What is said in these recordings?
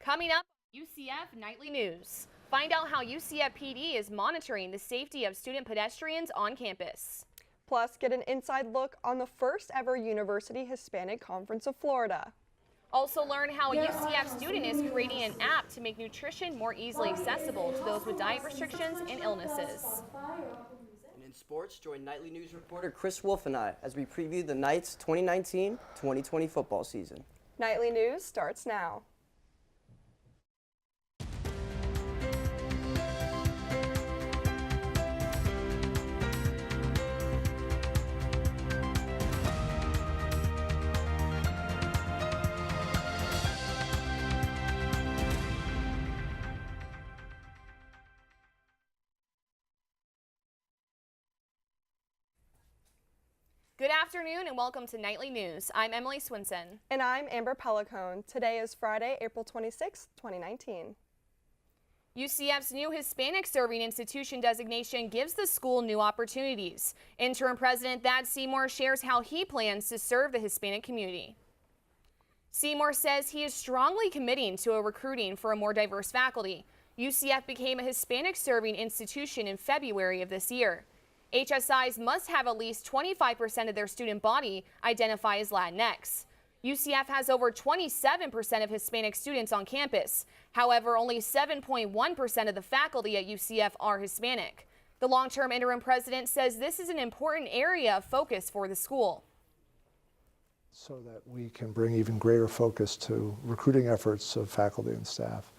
Coming up, UCF Nightly News. Find out how UCF PD is monitoring the safety of student pedestrians on campus. Plus, get an inside look on the first ever University Hispanic Conference of Florida. Also learn how a UCF student is creating an app to make nutrition more easily accessible to those with diet restrictions and illnesses. And in sports, join Nightly News reporter Chris Wolf and I as we preview the Knights' 2019-2020 football season. Nightly News starts now. Good afternoon and welcome to Nightly News. I'm Emily Swinson. And I'm Amber Pellicone. Today is Friday, April 26, 2019. UCF's new Hispanic Serving Institution designation gives the school new opportunities. Interim President Thad Seymour shares how he plans to serve the Hispanic community. Seymour says he is strongly committing to recruiting for a more diverse faculty. UCF became a Hispanic Serving Institution in February of this year. HSIs must have at least 25% of their student body identify as Latinx. UCF has over 27% of Hispanic students on campus. However, only 7.1% of the faculty at UCF are Hispanic. The long-term interim president says this is an important area of focus for the school. So that we can bring even greater focus to recruiting efforts of faculty and staff.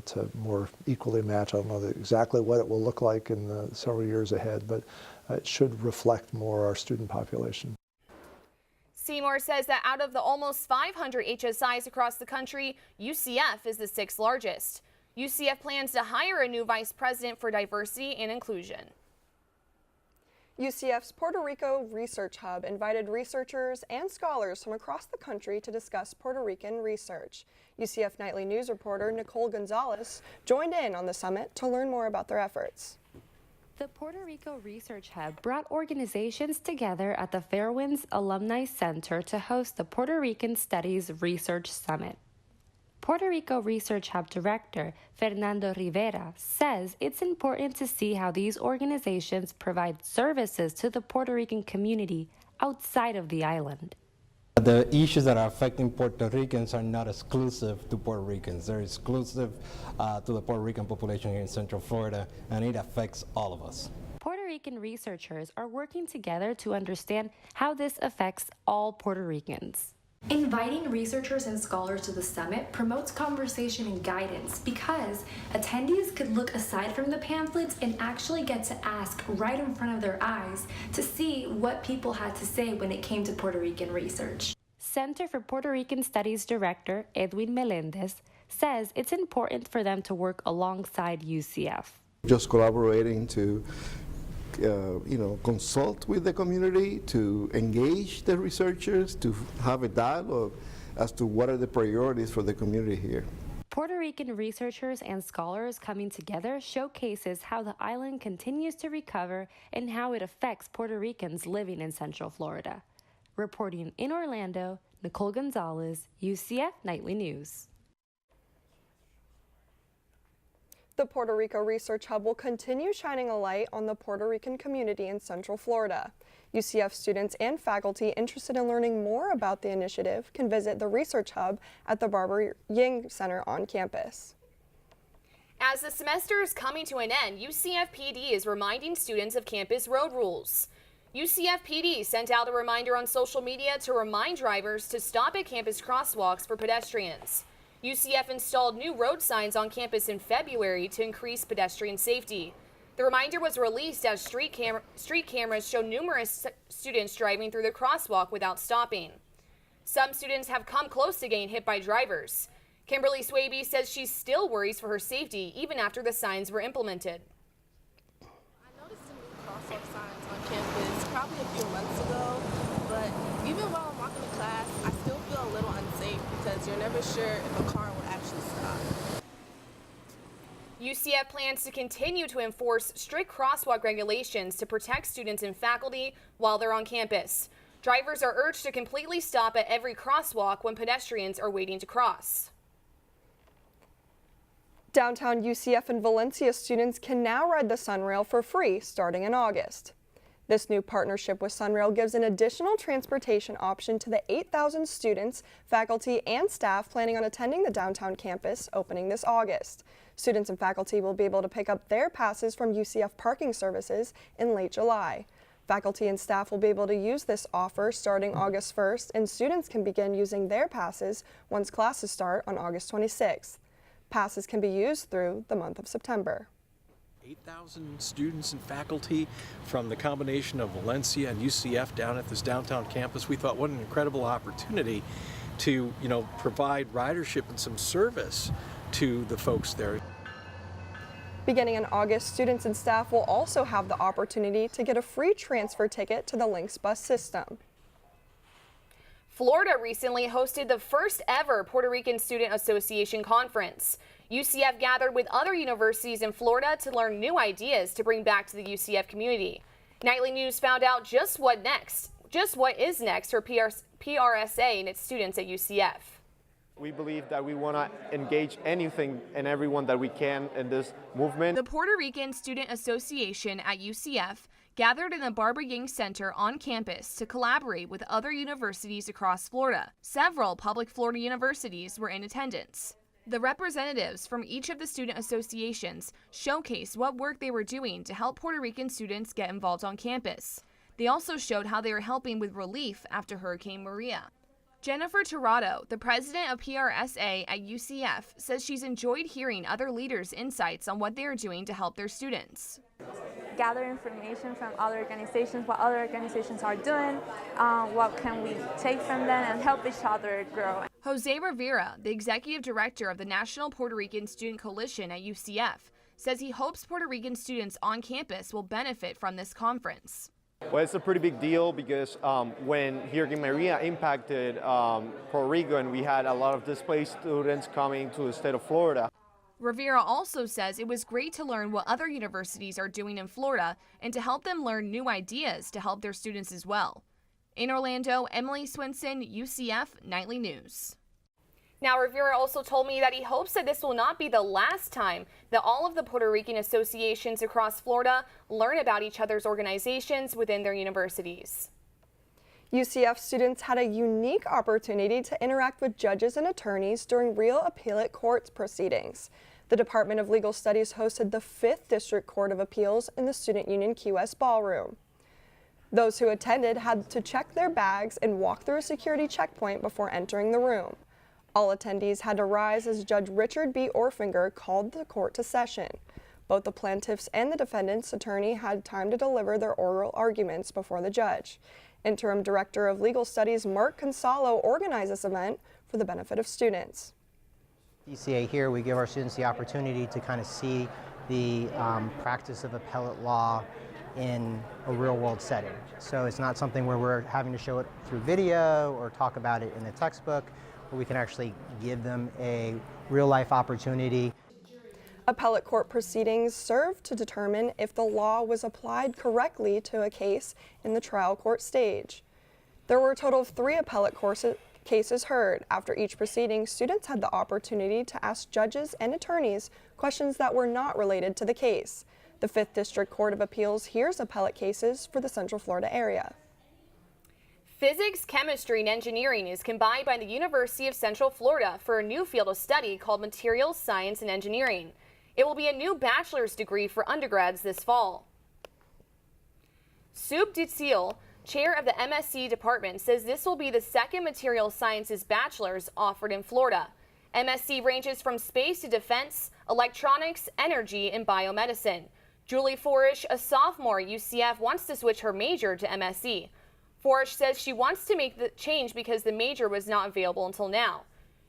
To more equally match. I don't know exactly what it will look like in the several years ahead, but it should reflect more our student population. Seymour says that out of the almost 500 HSIs across the country, UCF is the 6th largest. UCF plans to hire a new vice president for diversity and inclusion. UCF's Puerto Rico Research Hub invited researchers and scholars from across the country to discuss Puerto Rican research. UCF Nightly News reporter Nicole Gonzalez joined in on the summit to learn more about their efforts. The Puerto Rico Research Hub brought organizations together at the Fairwinds Alumni Center to host the Puerto Rican Studies Research Summit. Puerto Rico Research Hub Director Fernando Rivera says it's important to see how these organizations provide services to the Puerto Rican community outside of the island. The issues that are affecting Puerto Ricans are not exclusive to Puerto Ricans. They're exclusive to the Puerto Rican population here in Central Florida, and it affects all of us. Puerto Rican researchers are working together to understand how this affects all Puerto Ricans. Inviting researchers and scholars to the summit promotes conversation and guidance because attendees could look aside from the pamphlets and actually get to ask right in front of their eyes to see what people had to say when it came to Puerto Rican research. Center for Puerto Rican Studies Director Edwin Melendez says it's important for them to work alongside UCF. Just collaborating to consult with the community, to engage the researchers, to have a dialogue as to what are the priorities for the community here. Puerto Rican researchers and scholars coming together showcases how the island continues to recover and how it affects Puerto Ricans living in Central Florida. Reporting in Orlando, Nicole Gonzalez, UCF Nightly News. The Puerto Rico Research Hub will continue shining a light on the Puerto Rican community in Central Florida. UCF students and faculty interested in learning more about the initiative can visit the Research Hub at the Barbara Ying Center on campus. As the semester is coming to an end, UCF PD is reminding students of campus road rules. UCF PD sent out a reminder on social media to remind drivers to stop at campus crosswalks for pedestrians. UCF installed new road signs on campus in February to increase pedestrian safety. The reminder was released as street cameras show numerous students driving through the crosswalk without stopping. Some students have come close to getting hit by drivers. Kimberly Swaby says she still worries for her safety even after the signs were implemented. I noticed some new crosswalk signs on campus probably a few months ago, but even while I'm walking to class, I still feel a little unsafe because you're never sure if a car will actually stop. UCF plans to continue to enforce strict crosswalk regulations to protect students and faculty while they're on campus. Drivers are urged to completely stop at every crosswalk when pedestrians are waiting to cross. Downtown UCF and Valencia students can now ride the Sunrail for free starting in August. This new partnership with Sunrail gives an additional transportation option to the 8,000 students, faculty, and staff planning on attending the downtown campus opening this August. Students and faculty will be able to pick up their passes from UCF parking services in late July. Faculty and staff will be able to use this offer starting August 1st, and students can begin using their passes once classes start on August 26th. Passes can be used through the month of September. 8,000 students and faculty from the combination of Valencia and UCF down at this downtown campus. We thought, what an incredible opportunity to, provide ridership and some service to the folks there. Beginning in August, students and staff will also have the opportunity to get a free transfer ticket to the Lynx bus system. Florida recently hosted the first ever Puerto Rican Student Association Conference. UCF gathered with other universities in Florida to learn new ideas to bring back to the UCF community. Nightly News found out just what is next for PRSA and its students at UCF. We believe that we want to engage anything and everyone that we can in this movement. The Puerto Rican Student Association at UCF gathered in the Barbara Yang Center on campus to collaborate with other universities across Florida. Several public Florida universities were in attendance. The representatives from each of the student associations showcased what work they were doing to help Puerto Rican students get involved on campus. They also showed how they are helping with relief after Hurricane Maria. Jennifer Tirado, the president of PRSA at UCF, says she's enjoyed hearing other leaders' insights on what they are doing to help their students. Gather information from other organizations, what other organizations are doing, what can we take from them and help each other grow. Jose Rivera, the executive director of the National Puerto Rican Student Coalition at UCF, says he hopes Puerto Rican students on campus will benefit from this conference. Well, it's a pretty big deal because when Hurricane Maria impacted Puerto Rico and we had a lot of displaced students coming to the state of Florida. Rivera also says it was great to learn what other universities are doing in Florida and to help them learn new ideas to help their students as well. In Orlando, Emily Swinson, UCF Nightly News. Now, Rivera also told me that he hopes that this will not be the last time that all of the Puerto Rican associations across Florida learn about each other's organizations within their universities. UCF students had a unique opportunity to interact with judges and attorneys during real appellate court proceedings. The Department of Legal Studies hosted the 5th District Court of Appeals in the Student Union Key West Ballroom. Those who attended had to check their bags and walk through a security checkpoint before entering the room. All attendees had to rise as Judge Richard B. Orfinger called the court to session. Both the plaintiffs and the defendant's attorney had time to deliver their oral arguments before the judge. Interim Director of Legal Studies Mark Consalo organized this event for the benefit of students. DCA here, we give our students the opportunity to kind of see the practice of appellate law in a real-world setting. So it's not something where we're having to show it through video or talk about it in a textbook, but we can actually give them a real-life opportunity. Appellate court proceedings serve to determine if the law was applied correctly to a case in the trial court stage. There were a total of 3 appellate cases heard. After each proceeding, students had the opportunity to ask judges and attorneys questions that were not related to the case. The 5th District Court of Appeals hears appellate cases for the Central Florida area. Physics, chemistry, and engineering is combined by the University of Central Florida for a new field of study called Materials Science and Engineering. It will be a new bachelor's degree for undergrads this fall. Sub Dutil, chair of the MSc department, says this will be the second materials sciences bachelor's offered in Florida. MSc ranges from space to defense, electronics, energy, and biomedicine. Julie Forish, a sophomore at UCF, wants to switch her major to MSc. Forish says she wants to make the change because the major was not available until now.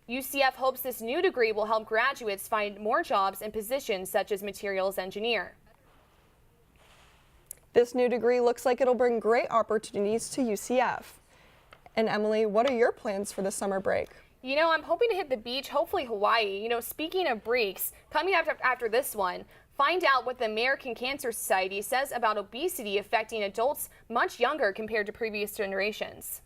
UCF hopes this new degree will help graduates find more jobs in positions such as materials engineer. This new degree looks like it'll bring great opportunities to UCF. And Emily, what are your plans for the summer break? You know, I'm hoping to hit the beach, hopefully Hawaii. You know, speaking of breaks, coming after this one, find out what the American Cancer Society says about obesity affecting adults much younger compared to previous generations.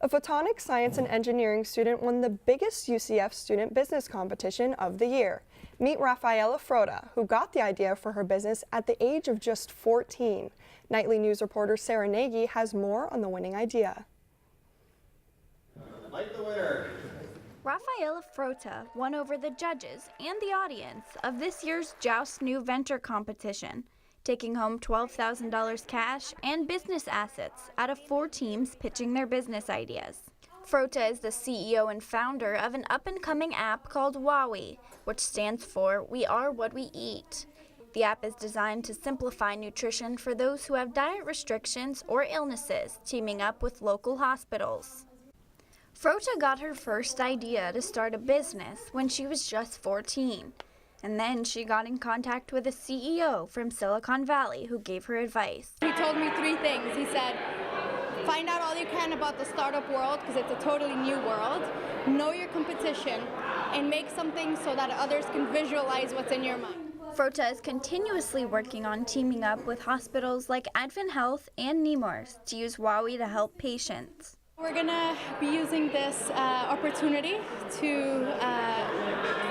A photonics science and engineering student won the biggest UCF student business competition of the year. Meet Rafaela Frota, who got the idea for her business at the age of just 14. Nightly News reporter Sarah Nagy has more on the winning idea. Like the winner. Rafaela Frota won over the judges and the audience of this year's Joust New Venture competition, taking home $12,000 cash and business assets out of 4 teams pitching their business ideas. Frota is the CEO and founder of an up-and-coming app called WOWI, which stands for We Are What We Eat. The app is designed to simplify nutrition for those who have diet restrictions or illnesses, teaming up with local hospitals. Frota got her first idea to start a business when she was just 14. And then she got in contact with a CEO from Silicon Valley who gave her advice. He told me 3 things. He said, find out all you can about the startup world because it's a totally new world. Know your competition and make something so that others can visualize what's in your mind. Frota is continuously working on teaming up with hospitals like Advent Health and Nemours to use WOWI to help patients. We're going to be using this opportunity to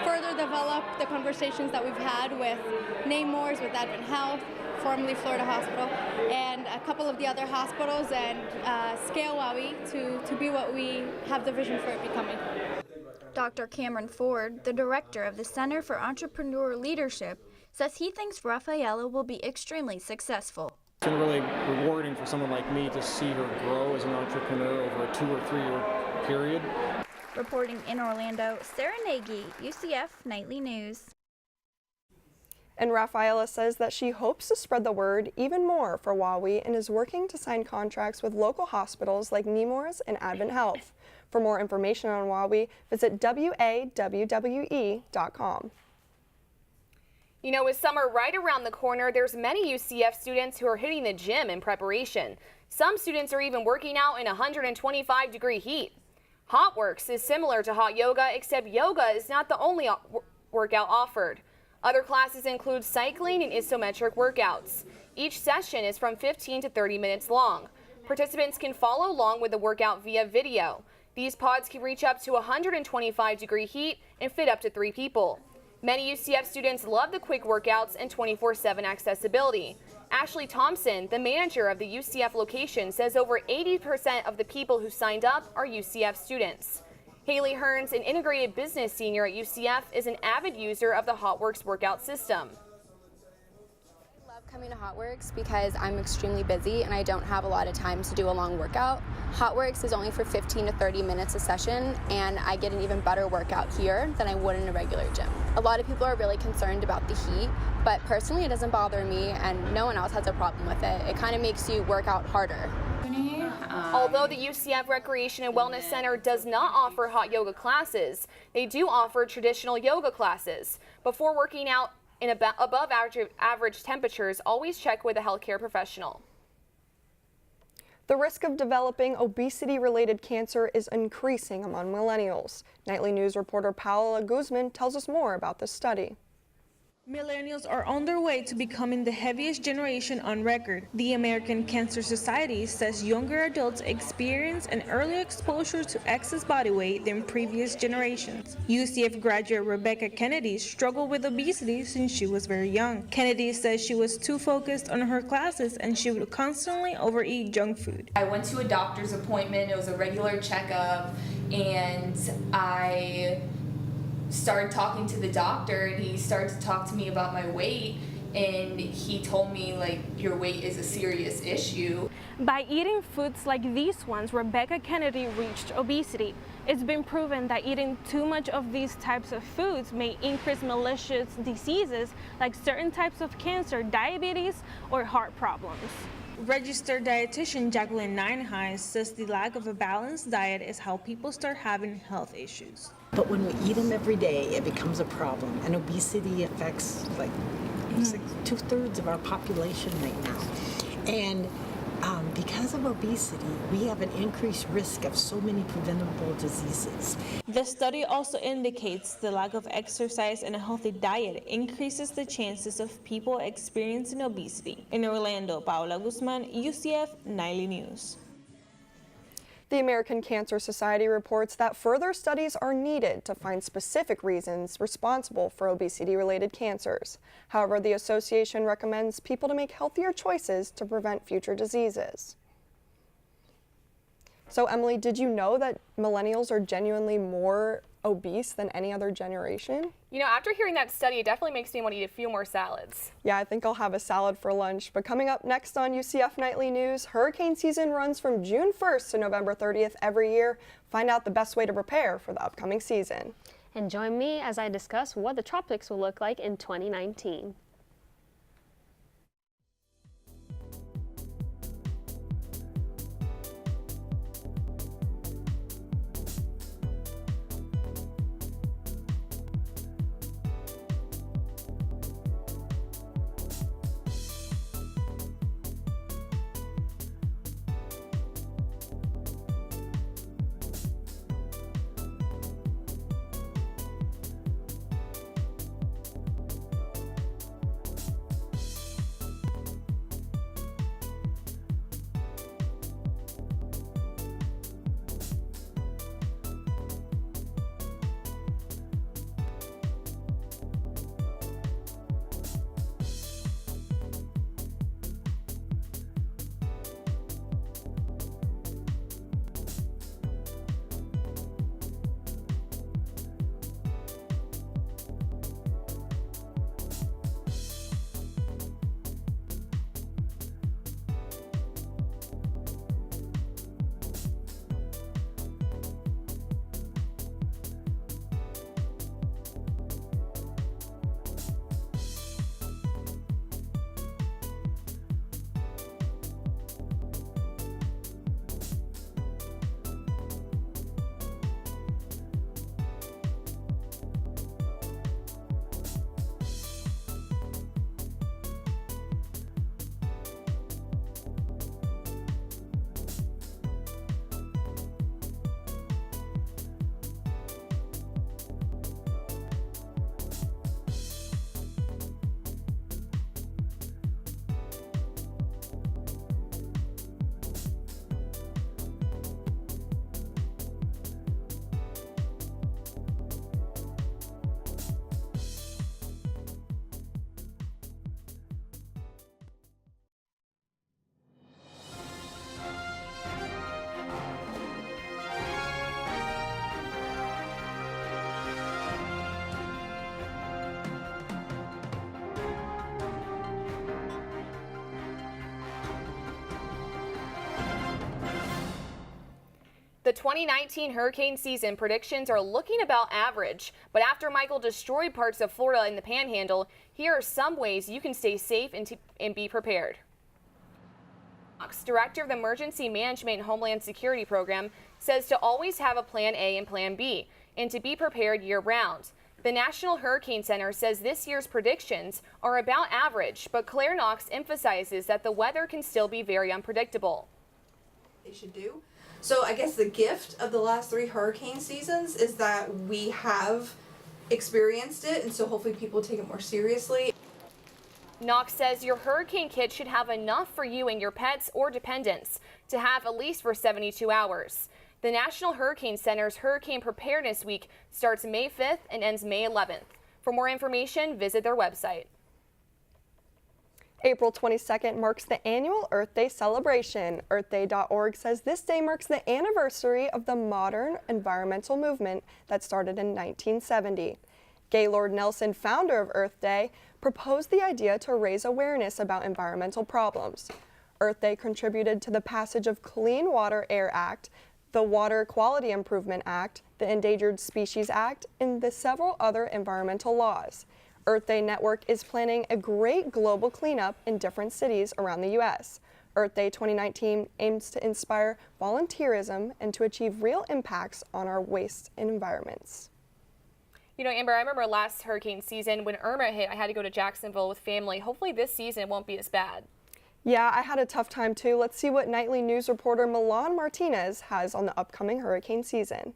further develop the conversations that we've had with Nemours, with Advent Health, formerly Florida Hospital, and a couple of the other hospitals, and scale WOWI to be what we have the vision for it becoming. Dr. Cameron Ford, the director of the Center for Entrepreneur Leadership, says he thinks Rafaela will be extremely successful. It's been really rewarding for someone like me to see her grow as an entrepreneur over a 2 or 3 year period. Reporting in Orlando, Sarah Nagy, UCF Nightly News. And Rafaela says that she hopes to spread the word even more for WOWI and is working to sign contracts with local hospitals like Nemours and Advent Health. For more information on WOWI, visit wawwe.com. You know, with summer right around the corner, there's many UCF students who are hitting the gym in preparation. Some students are even working out in 125-degree heat. HotWorks is similar to hot yoga, except yoga is not the only workout offered. Other classes include cycling and isometric workouts. Each session is from 15 to 30 minutes long. Participants can follow along with the workout via video. These pods can reach up to 125-degree heat and fit up to 3 people. Many UCF students love the quick workouts and 24/7 accessibility. Ashley Thompson, the manager of the UCF location, says over 80% of the people who signed up are UCF students. Haley Hearns, an integrated business senior at UCF, is an avid user of the HotWorks workout system. I love coming to HotWorks because I'm extremely busy and I don't have a lot of time to do a long workout. HotWorks is only for 15 to 30 minutes a session, and I get an even better workout here than I would in a regular gym. A lot of people are really concerned about the heat, but personally it doesn't bother me and no one else has a problem with it. It kind of makes you work out harder. Although the UCF Recreation and Wellness Center does not offer hot yoga classes, they do offer traditional yoga classes. Before working out in above average temperatures, always check with a healthcare professional. The risk of developing obesity-related cancer is increasing among millennials. Nightly News reporter Paola Guzman tells us more about this study. Millennials are on their way to becoming the heaviest generation on record. The American Cancer Society says younger adults experience an earlier exposure to excess body weight than previous generations. UCF graduate Rebecca Kennedy struggled with obesity since she was very young. Kennedy says she was too focused on her classes and she would constantly overeat junk food. I went to a doctor's appointment. It was a regular checkup, and I started talking to the doctor, and he started to talk to me about my weight, and he told me, like, your weight is a serious issue. By eating foods like these ones, Rebecca Kennedy reached obesity. It's been proven that eating too much of these types of foods may increase malicious diseases like certain types of cancer, diabetes, or heart problems. Registered dietitian Jacqueline Nineheis says the lack of a balanced diet is how people start having health issues. But when we eat them every day, it becomes a problem. And obesity affects like 2/3 of our population right now. And because of obesity, we have an increased risk of so many preventable diseases. The study also indicates the lack of exercise and a healthy diet increases the chances of people experiencing obesity. In Orlando, Paola Guzman, UCF Nightly News. The American Cancer Society reports that further studies are needed to find specific reasons responsible for obesity-related cancers. However, the association recommends people to make healthier choices to prevent future diseases. So, Emily, did you know that millennials are genuinely more obese than any other generation? You know, after hearing that study, it definitely makes me want to eat a few more salads. Yeah, I think I'll have a salad for lunch. But coming up next on UCF Nightly News, hurricane season runs from June 1st to November 30th every year. Find out the best way to prepare for the upcoming season. And join me as I discuss what the tropics will look like in 2019. The 2019 hurricane season predictions are looking about average, but after Michael destroyed parts of Florida in the Panhandle, here are some ways you can stay safe and be prepared. Director of the Emergency Management and Homeland Security Program, says to always have a Plan A and Plan B, and to be prepared year-round. The National Hurricane Center says this year's predictions are about average, but Claire Knox emphasizes that the weather can still be very unpredictable. They should do. So I guess the gift of the last 3 hurricane seasons is that we have experienced it, and so hopefully people take it more seriously. Knox says your hurricane kit should have enough for you and your pets or dependents to have at least for 72 hours. The National Hurricane Center's Hurricane Preparedness Week starts May 5th and ends May 11th. For more information, visit their website. April 22nd marks the annual Earth Day celebration. EarthDay.org says this day marks the anniversary of the modern environmental movement that started in 1970. Gaylord Nelson, founder of Earth Day, proposed the idea to raise awareness about environmental problems. Earth Day contributed to the passage of Clean Water Air Act, the Water Quality Improvement Act, the Endangered Species Act, and the several other environmental laws. Earth Day Network is planning a great global cleanup in different cities around the U.S. Earth Day 2019 aims to inspire volunteerism and to achieve real impacts on our waste and environments. You know, Amber, I remember last hurricane season when Irma hit, I had to go to Jacksonville with family. Hopefully this season it won't be as bad. Yeah, I had a tough time too. Let's see what nightly news reporter Milan Martinez has on the upcoming hurricane season.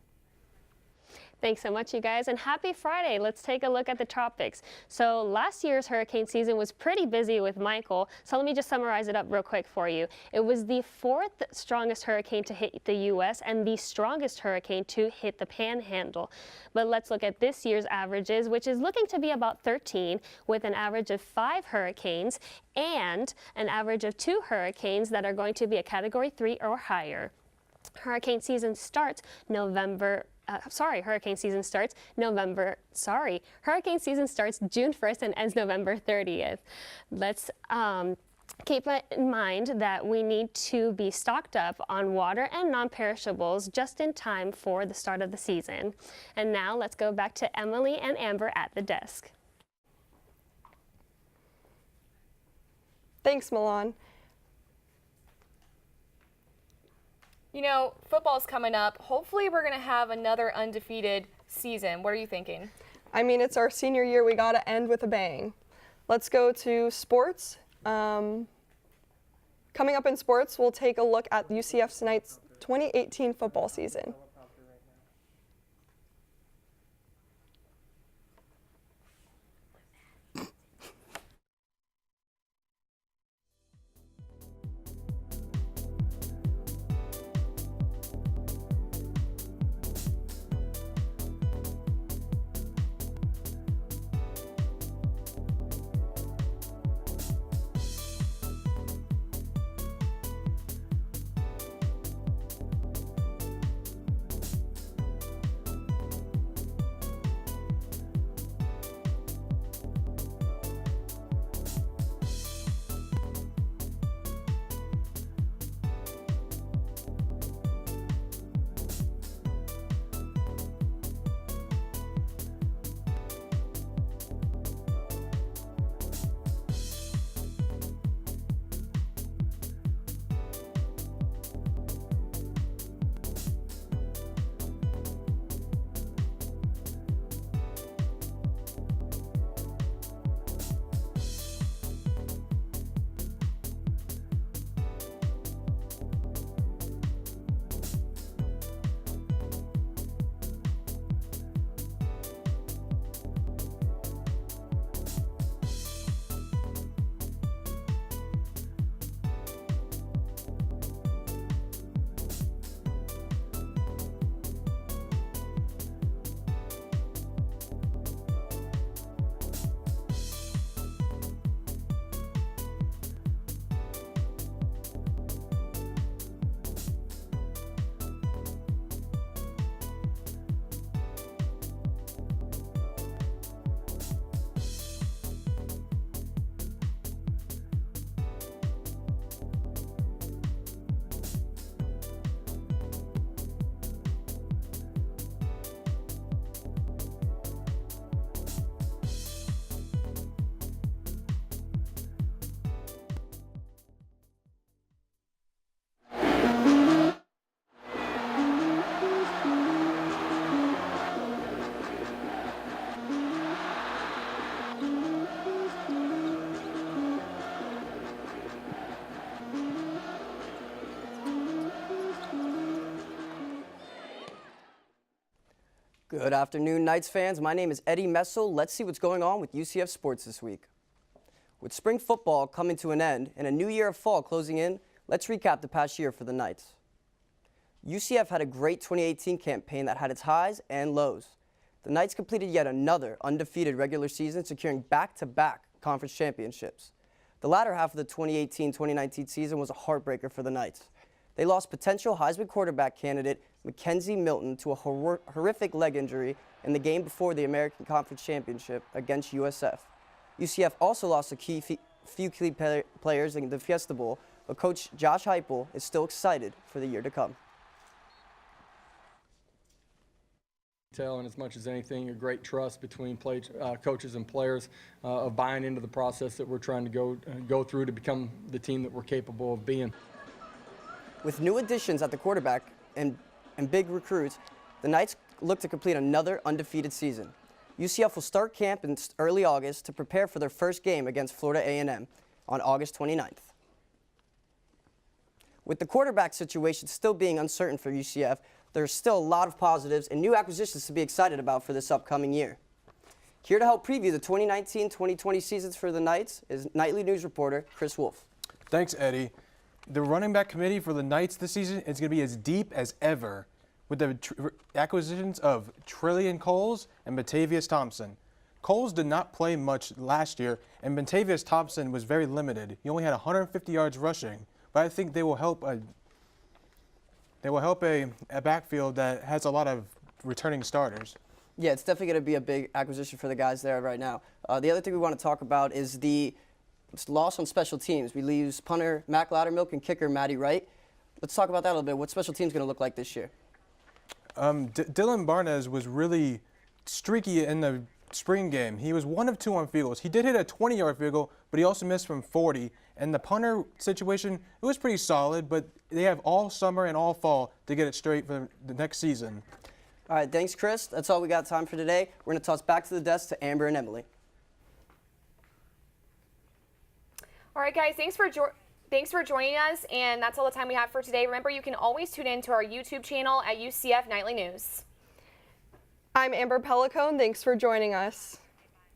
Thanks so much, you guys, and happy Friday. Let's take a look at the tropics. So last year's hurricane season was pretty busy with Michael, so let me just summarize it up real quick for you. It was the 4th strongest hurricane to hit the U.S. and the strongest hurricane to hit the Panhandle. But let's look at this year's averages, which is looking to be about 13, with an average of 5 hurricanes and an average of 2 hurricanes that are going to be a Category 3 or higher. Hurricane season starts June 1st and ends November 30th. Let's keep in mind that we need to be stocked up on water and non-perishables just in time for the start of the season. And now let's go back to Emily and Amber at the desk. Thanks, Milan. You know, football's coming up. Hopefully we're going to have another undefeated season. What are you thinking? I mean, it's our senior year. We got to end with a bang. Let's go to sports. Coming up in sports, we'll take a look at UCF tonight's 2018 football season. Good afternoon, Knights fans. My name is Eddie Messel. Let's see what's going on with UCF sports this week. With spring football coming to an end and a new year of fall closing in, let's recap the past year for the Knights. UCF had a great 2018 campaign that had its highs and lows. The Knights completed yet another undefeated regular season, securing back-to-back conference championships. The latter half of the 2018-2019 season was a heartbreaker for the Knights. They lost potential Heisman quarterback candidate Mackenzie Milton to a horrific leg injury in the game before the American Conference Championship against USF. UCF also lost a few key players in the Fiesta Bowl, but Coach Josh Heupel is still excited for the year to come. And as much as anything, a great trust between coaches and players of buying into the process that we're trying to go through to become the team that we're capable of being. With new additions at the quarterback and big recruits, the Knights look to complete another undefeated season. UCF will start camp in early August to prepare for their first game against Florida A&M on August 29th. With the quarterback situation still being uncertain for UCF, there's still a lot of positives and new acquisitions to be excited about for this upcoming year. Here to help preview the 2019-2020 seasons for the Knights is Nightly News reporter Chris Wolf. Thanks, Eddie. The running back committee for the Knights this season is going to be as deep as ever with the acquisitions of Trillian Coles and Batavius Thompson. Coles did not play much last year, and Batavius Thompson was very limited. He only had 150 yards rushing, but I think they will help a backfield that has a lot of returning starters. Yeah, it's definitely going to be a big acquisition for the guys there right now. The other thing we want to talk about is the loss on special teams. We lose punter Mac Loudermilk and kicker Matty Wright. Let's talk about that a little bit. What's special teams going to look like this year? Dylan Barnes was really streaky in the spring game. He was 1 of 2 on field goals. He did hit a 20-yard field goal, but he also missed from 40. And the punter situation, it was pretty solid, but they have all summer and all fall to get it straight for the next season. All right, thanks, Chris. That's all we got time for today. We're going to toss back to the desk to Amber and Emily. All right, guys, thanks for joining us, and that's all the time we have for today. Remember, you can always tune in to our YouTube channel at UCF Nightly News. I'm Amber Pellicone. Thanks for joining us.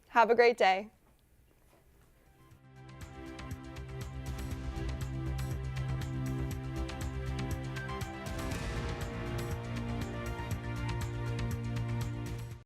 Have a great day.